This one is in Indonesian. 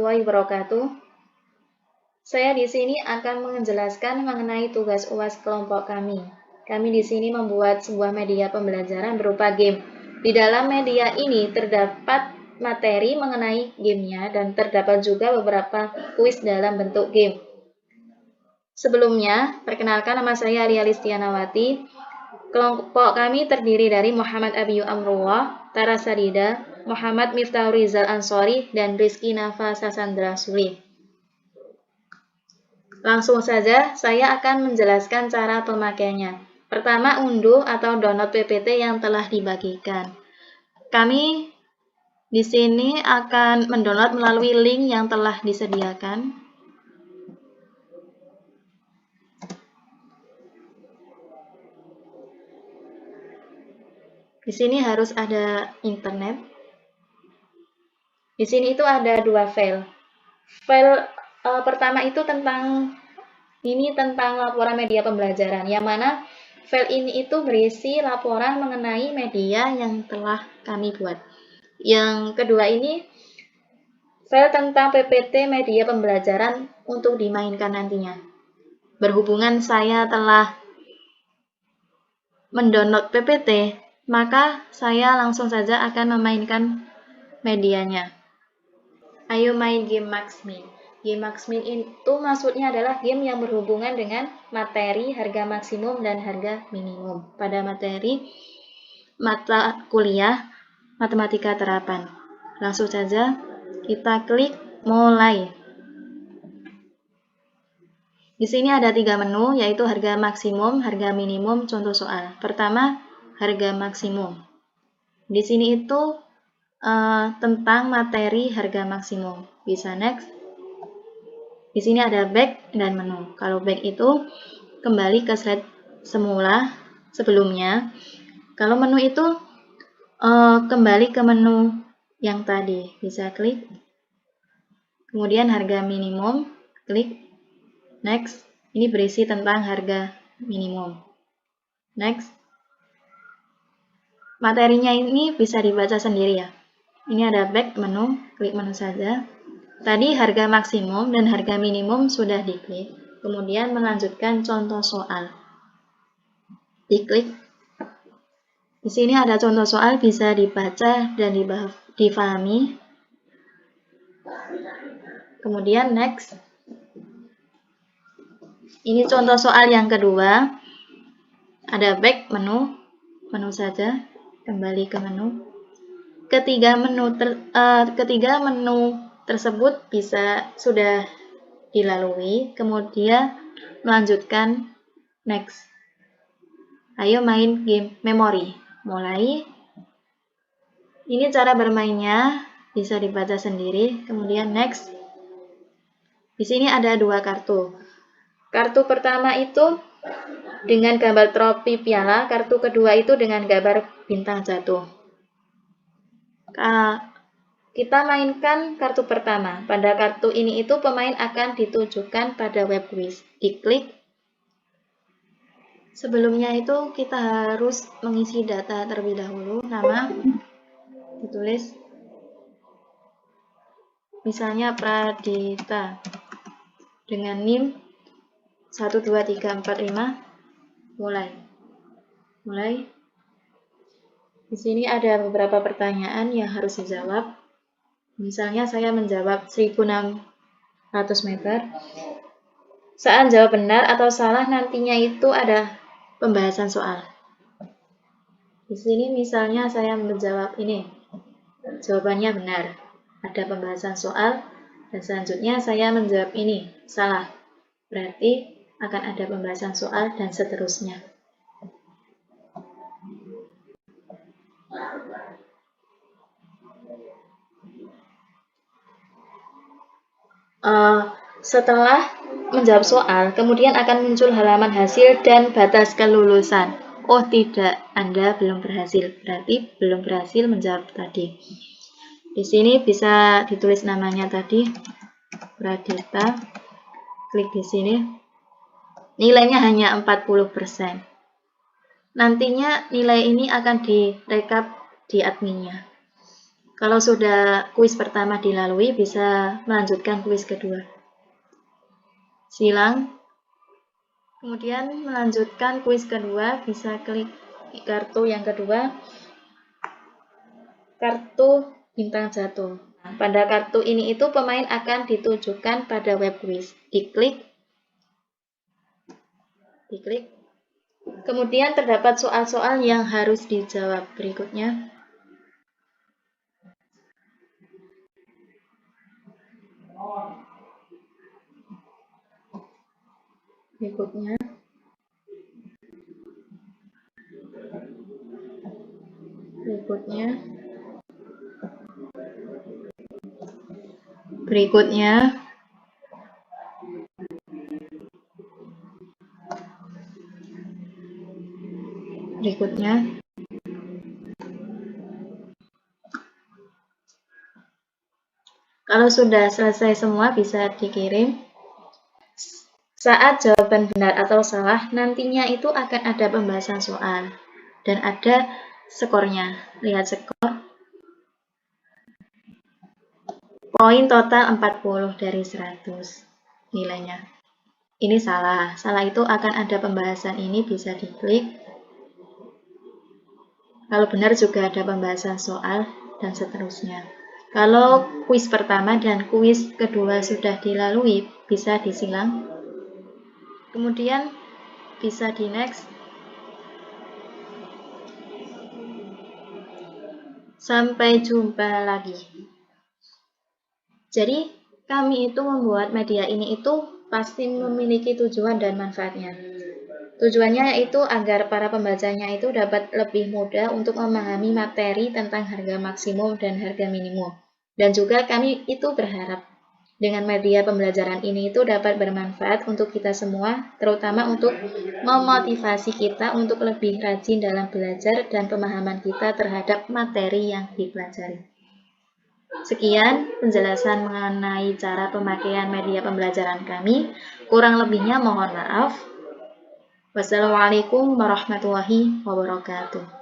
warahmatullahi wabarakatuh. Saya di sini akan menjelaskan mengenai tugas UAS kelompok kami. Kami di sini membuat sebuah media pembelajaran berupa game. Di dalam media ini terdapat materi mengenai gamenya dan terdapat juga beberapa kuis dalam bentuk game. Sebelumnya, perkenalkan nama saya Alia Listianawati. Kelompok kami terdiri dari Muhammad Abiyu Amrullah, Tara Sadida, Muhammad Miftahul Rizal Ansori, dan Rizky Nafa Sasandra Suli. Langsung saja, saya akan menjelaskan cara pemakaiannya. Pertama, unduh atau download PPT yang telah dibagikan. Kami di sini akan mendownload melalui link yang telah disediakan. Di sini harus ada internet. Di sini itu ada dua file. File pertama itu tentang laporan media pembelajaran, yang mana file ini itu berisi laporan mengenai media yang telah kami buat. Yang kedua ini file tentang PPT media pembelajaran untuk dimainkan nantinya. Berhubungan saya telah mendownload PPT, maka saya langsung saja akan memainkan medianya. Ayo main game Maxmin. Game Maxmin itu maksudnya adalah game yang berhubungan dengan materi, harga maksimum, dan harga minimum pada materi mata kuliah matematika terapan. Langsung saja kita klik mulai. Di sini ada 3 menu, yaitu harga maksimum, harga minimum, contoh soal. Pertama, harga maksimum. Di sini itu tentang materi harga maksimum. Bisa next. Di sini ada back dan menu. Kalau back itu kembali ke slide semula sebelumnya. Kalau menu itu kembali ke menu yang tadi. Bisa klik. Kemudian harga minimum, klik. Next. Ini berisi tentang harga minimum. Next. Materinya ini bisa dibaca sendiri ya. Ini ada back menu, klik menu saja. Tadi harga maksimum dan harga minimum sudah diklik. Kemudian melanjutkan contoh soal. Diklik. Di sini ada contoh soal, bisa dibaca dan difahami. Kemudian next. Ini contoh soal yang kedua. Ada back menu, menu saja. Kembali ke menu. Ketiga menu tersebut sudah dilalui, kemudian melanjutkan next. Ayo main game memori. Mulai. Ini cara bermainnya, bisa dibaca sendiri. Kemudian next. Di sini ada 2 kartu. Kartu pertama itu dengan gambar trofi piala, kartu kedua itu dengan gambar bintang jatuh. Kita mainkan kartu pertama. Pada kartu ini itu pemain akan ditujukan pada web quiz. Diklik. Sebelumnya itu kita harus mengisi data terlebih dahulu. Nama ditulis. Misalnya Pradita. Dengan NIM 12345. Mulai. Di sini ada beberapa pertanyaan yang harus dijawab. Misalnya saya menjawab 1600 meter. Saat jawab benar atau salah, nantinya itu ada pembahasan soal. Di sini misalnya saya menjawab ini. Jawabannya benar. Ada pembahasan soal. Dan selanjutnya saya menjawab ini. Salah. Berarti akan ada pembahasan soal dan seterusnya. Setelah menjawab soal, kemudian akan muncul halaman hasil dan batas kelulusan. Oh tidak, Anda belum berhasil. Berarti belum berhasil menjawab tadi. Di sini bisa ditulis namanya tadi, Pradita. Klik di sini. Nilainya hanya 40%. Nantinya nilai ini akan direkap di adminnya. Kalau sudah kuis pertama dilalui, bisa melanjutkan kuis kedua. Silang. Kemudian melanjutkan kuis kedua, bisa klik kartu yang kedua, kartu bintang jatuh. Pada kartu ini itu pemain akan ditujukan pada web quiz. Diklik. Kemudian terdapat soal-soal yang harus dijawab berikutnya. Berikutnya. Kalau sudah selesai semua, bisa dikirim. Saat jawaban benar atau salah, nantinya itu akan ada pembahasan soal dan ada skornya. Lihat skor. Poin total 40 dari 100 nilainya. Ini salah. Salah itu akan ada pembahasan, ini bisa diklik. Kalau benar juga ada pembahasan soal dan seterusnya. Kalau kuis pertama dan kuis kedua sudah dilalui, bisa disilang. Kemudian bisa di next. Sampai jumpa lagi. Jadi, kami itu membuat media ini itu pasti memiliki tujuan dan manfaatnya. Tujuannya yaitu agar para pembacanya itu dapat lebih mudah untuk memahami materi tentang harga maksimum dan harga minimum. Dan juga kami itu berharap dengan media pembelajaran ini itu dapat bermanfaat untuk kita semua, terutama untuk memotivasi kita untuk lebih rajin dalam belajar dan pemahaman kita terhadap materi yang dipelajari. Sekian penjelasan mengenai cara pemakaian media pembelajaran kami. Kurang lebihnya mohon maaf. Wassalamualaikum warahmatullahi wabarakatuh.